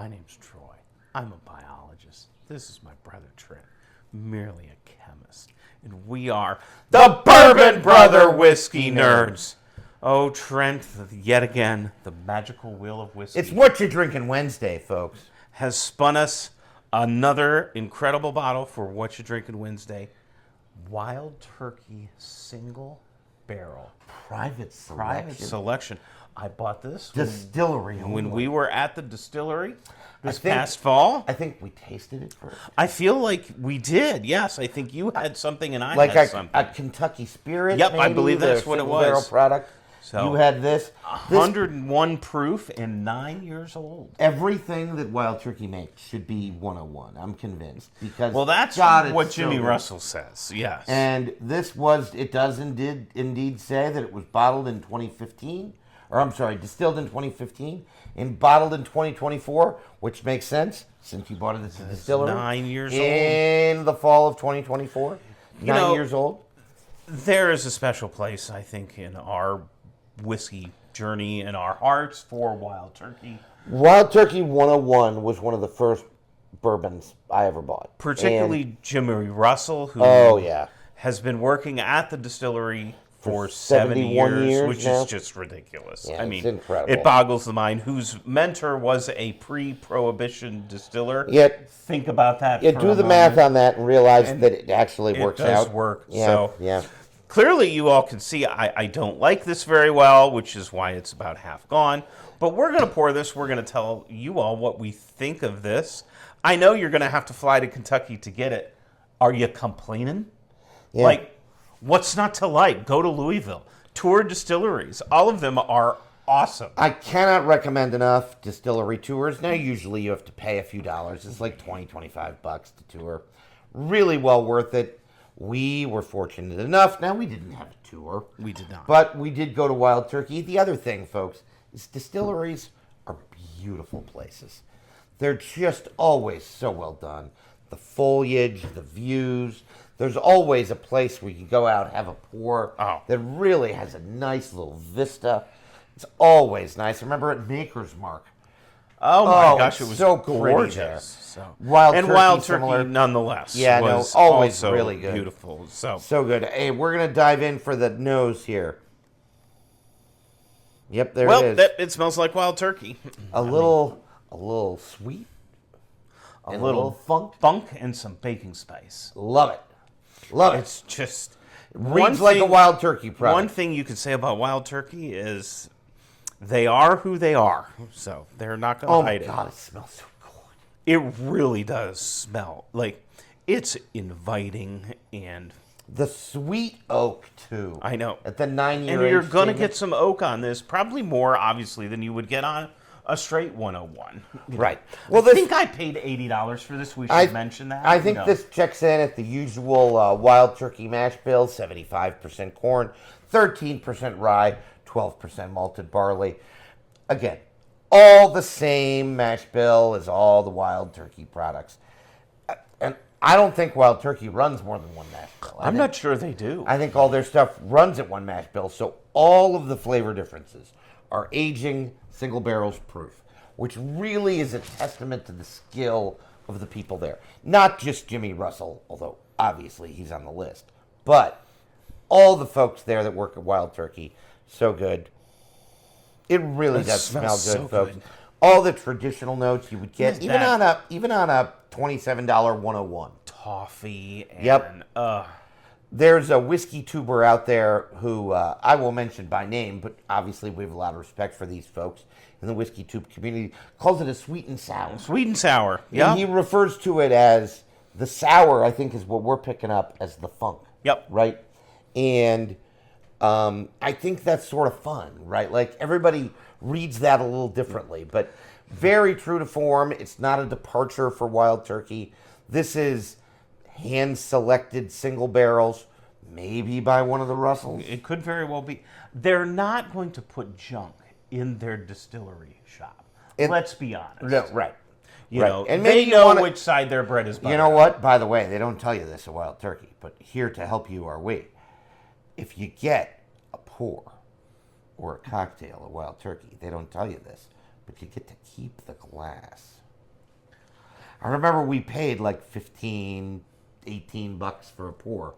My name's Troy. I'm a biologist. This is my brother Trent, merely a chemist. And we are the Bourbon Brother Whiskey Nerds. Oh, Trent, yet again, the magical wheel of whiskey. It's What You Drinking Wednesday, folks. Has spun us another incredible bottle for What You Drinking Wednesday. Wild Turkey Single Barrel. Private Selection. I bought this Distillery. when we were at the distillery this past fall. I think we tasted it first. I feel like we did. Yes, I think you had something and I Like had something. a Kentucky Spirit. Yep, maybe, I believe that's what it was. Barrel product. So, you had this. 101 proof and 9 years old. Everything that Wild Turkey makes should be 101. I'm convinced because That's God, what it's Jimmy so good. Russell says. Yes, And this does indeed say that it was bottled in 2015, or I'm sorry, distilled in 2015 and bottled in 2024, which makes sense since you bought it at the distillery. 9 years old. In the fall of 2024. 9 years old. There is a special place, I think, in our whiskey journey and our hearts for Wild Turkey. Wild Turkey 101 was one of the first bourbons I ever bought. Particularly Jimmy Russell, who has been working at the distillery for 70 years, which now. is just ridiculous. Yeah, I mean, it's incredible. It boggles the mind. Whose mentor was a pre-prohibition distiller. Yet, think about that. Yeah, do the math on that and realize that it actually works out. It does work. Yeah, so, yeah. Clearly, you all can see I don't like this very well, which is why it's about half gone. But we're going to pour this. We're going to tell you all what we think of this. I know you're going to have to fly to Kentucky to get it. Are you complaining? Yeah. Like, what's not to like? Go to Louisville. Tour distilleries. All of them are awesome. I cannot recommend enough distillery tours. Now, usually you have to pay a few dollars. It's like $20, $25 to tour. Really well worth it. We were fortunate enough. Now, we didn't have a tour. We did not. But we did go to Wild Turkey. The other thing, folks, is distilleries are beautiful places. They're just always so well done. The foliage, the views. There's always a place where you can go out, have a pour that really has a nice little vista. It's always nice. I remember at Maker's Mark. Oh my gosh, it was so gorgeous. So. Wild Turkey, nonetheless. Yeah, was always also really good. Beautiful. So good. Hey, we're gonna dive in for the nose here. Yep, there it is. It smells like Wild Turkey. A little sweet. A little funk and some baking spice. Love it. Love it. It's just reads like a Wild Turkey product. One thing you can say about Wild Turkey is they are who they are, so they're not going to hide it. Oh, my God, it smells so good. It really does smell like it's inviting and... The sweet oak, too. I know. At the 9-year And you're going to get some oak on this, probably more, obviously, than you would get on a straight 101. Right. Well, I think I paid $80 for this. We should mention that. I think this checks in at the usual Wild Turkey mash bill, 75% corn, 13% rye, 12% malted barley. Again, all the same mash bill as all the Wild Turkey products. And I don't think Wild Turkey runs more than one mash bill. I'm not sure they do. I think all their stuff runs at one mash bill. So all of the flavor differences are aging single barrels proof, which really is a testament to the skill of the people there. Not just Jimmy Russell, although obviously he's on the list, but all the folks there that work at Wild Turkey. So good. It really does smell good, so folks. Good. All the traditional notes you would get, even on a $27 101. Toffee and... Yep. There's a whiskey tuber out there who I will mention by name, but obviously we have a lot of respect for these folks in the whiskey tube community, calls it a sweet and sour. Sweet and sour, yeah. And he refers to it as the sour, I think, is what we're picking up as the funk. Yep. Right? And I think that's sort of fun, right? Like, everybody reads that a little differently, but very true to form. It's not a departure for Wild Turkey. This is hand-selected single barrels, maybe by one of the Russells. It could very well be. They're not going to put junk in their distillery shop. Let's be honest. No, right. You know, and maybe they know which side their bread is buttered. You know what? By the way, they don't tell you this at Wild Turkey, but here to help you are we. If you get a pour or a cocktail at Wild Turkey, they don't tell you this, but you get to keep the glass. I remember we paid like 15, 18 bucks for a pour.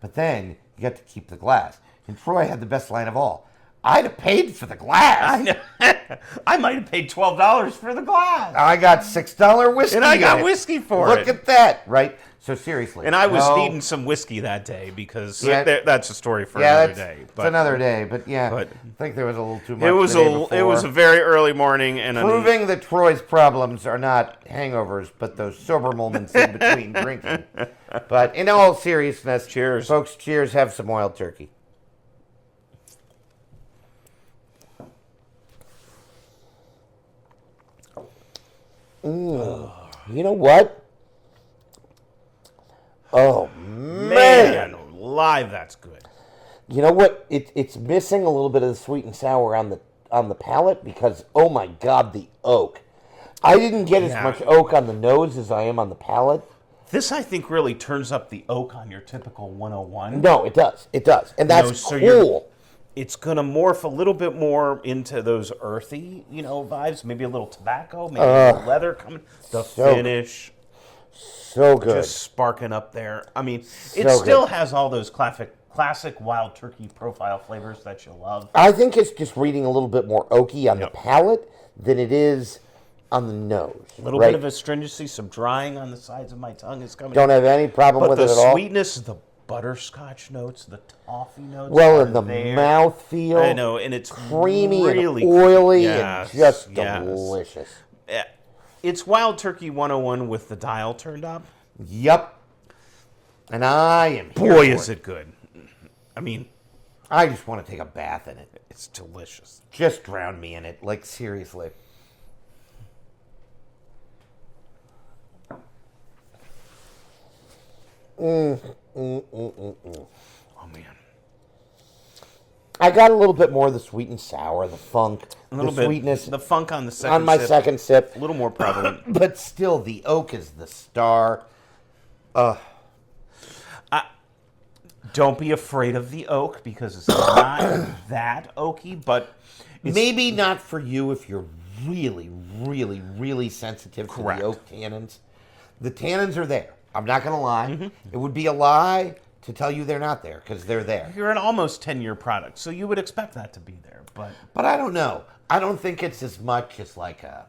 But then you got to keep the glass. And Troy had the best line of all. I'd have paid for the glass. I know. I might have paid $12 for the glass. I got $6 whiskey. And I got in it. whiskey for Look it. at that, right? So seriously. And I was needing some whiskey that day because that's a story for yeah, another day. It's another day, but yeah, but I think there was a little too much. It was a very early morning, and proving that Troy's problems are not hangovers, but those sober moments in between drinking. But in all seriousness, cheers, folks. Cheers. Have some wild turkey. You know what? Oh man, live, that's good. You know what? It's missing a little bit of the sweet and sour on the palate because oh my god, the oak. I didn't get as much oak on the nose as I am on the palate. This, I think, really turns up the oak on your typical 101. No, it does. It does, and that's cool. It's gonna morph a little bit more into those earthy, vibes. Maybe a little tobacco, maybe a little leather coming. The finish. So good. Just sparking up there. I mean, it still has all those classic wild turkey profile flavors that you love. I think it's just reading a little bit more oaky on the palate than it is on the nose. A little bit of astringency, some drying on the sides of my tongue is coming. Don't have any problem with it at all. But the sweetness, the butterscotch notes, the toffee notes. Well, and the mouthfeel. I know, and it's creamy really and oily and just delicious. Yeah. It's Wild Turkey 101 with the dial turned up. Yep. And I am here Boy, is it good. I mean, I just want to take a bath in it. It's delicious. Just drown me in it. Like, seriously. Oh, man. I got a little bit more of the sweet and sour, the funk, the sweetness. The funk on the second on my sip, second sip. A little more prevalent. But still, the oak is the star. Don't be afraid of the oak because it's not that oaky, but maybe not for you if you're really, really, really sensitive to the oak tannins. The tannins are there. I'm not going to lie. Mm-hmm. It would be a lie to tell you they're not there because they're there. You're an almost 10-year product, so you would expect that to be there. But I don't know. I don't think it's as much as like a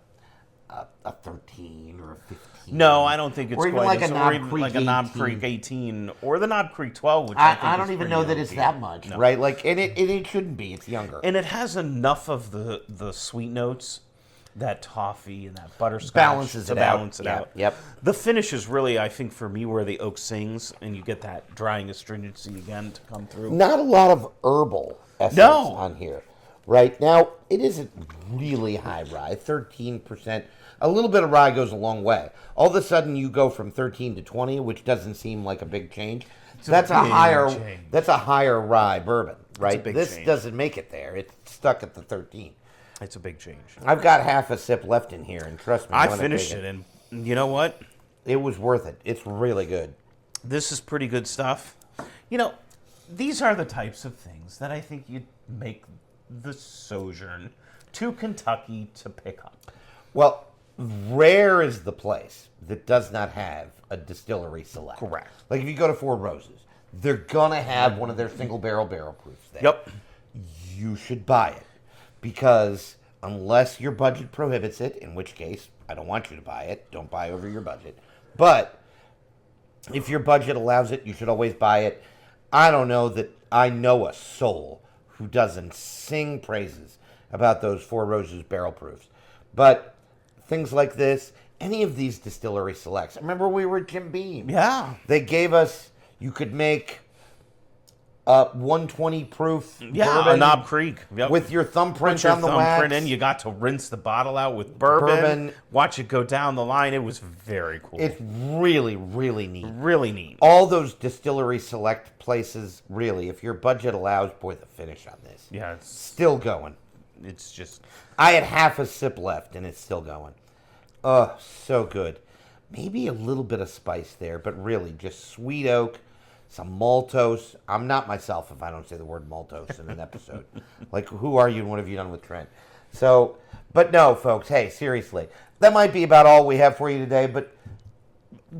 13 or a 15. No, I don't think it's or even quite like a Knob Creek like a Knob Creek 18 or the Knob Creek 12, which I don't even know that it's that much, right? Like, and it shouldn't be. It's younger, and it has enough of the sweet notes, that toffee and that butterscotch balances it out. Yep. The finish is really, I think, for me, where the oak sings, and you get that drying astringency again to come through. Not a lot of herbal essence on here. Right now, it isn't really high rye, 13%. A little bit of rye goes a long way. All of a sudden, you go from 13 to 20, which doesn't seem like a big change. That's a higher rye bourbon, right? This doesn't make it there. It's stuck at the 13. It's a big change. I've got half a sip left in here, and trust me, I finished it, and you know what? It was worth it. It's really good. This is pretty good stuff. These are the types of things that I think you'd make the sojourn to Kentucky to pick up. Well, rare is the place that does not have a distillery select. Correct. Like if you go to Four Roses, they're going to have one of their single barrel proofs there. Yep. You should buy it because unless your budget prohibits it, in which case I don't want you to buy it. Don't buy over your budget. But if your budget allows it, you should always buy it. I don't know that I know a soul who doesn't sing praises about those Four Roses barrel proofs. But things like this, any of these distillery selects. I remember we were at Jim Beam. Yeah. They gave us, you could make 120 proof bourbon. Knob Creek. Yep. With your thumbprint on the wax. In, you got to rinse the bottle out with bourbon. Watch it go down the line. It was very cool. It's really, really neat. Really neat. All those distillery select places, really, if your budget allows, boy, the finish on this. Yeah. It's still going. It's just... I had half a sip left, and it's still going. Oh, so good. Maybe a little bit of spice there, but really just sweet oak, some maltose. I'm not myself if I don't say the word maltose in an episode. Like, who are you and what have you done with Trent? So, but no, folks, hey, seriously. That might be about all we have for you today, but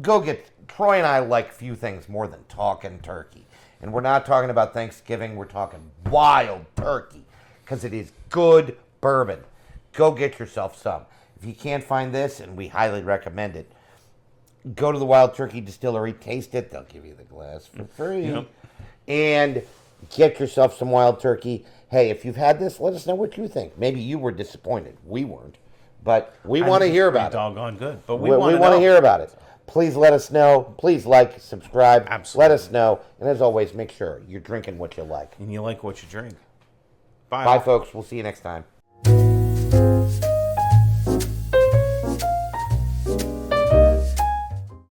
go get, Troy and I like few things more than talking turkey. And we're not talking about Thanksgiving, we're talking wild turkey. Because it is good bourbon. Go get yourself some. If you can't find this, and we highly recommend it, go to the Wild Turkey Distillery, taste it. They'll give you the glass for free. Yep. And get yourself some wild turkey. Hey, if you've had this, let us know what you think. Maybe you were disappointed. We weren't. But we want to hear about it. Doggone good. But we want to hear about it. Please let us know. Please like, subscribe. Absolutely. Let us know. And as always, make sure you're drinking what you like. And you like what you drink. Bye, folks. We'll see you next time.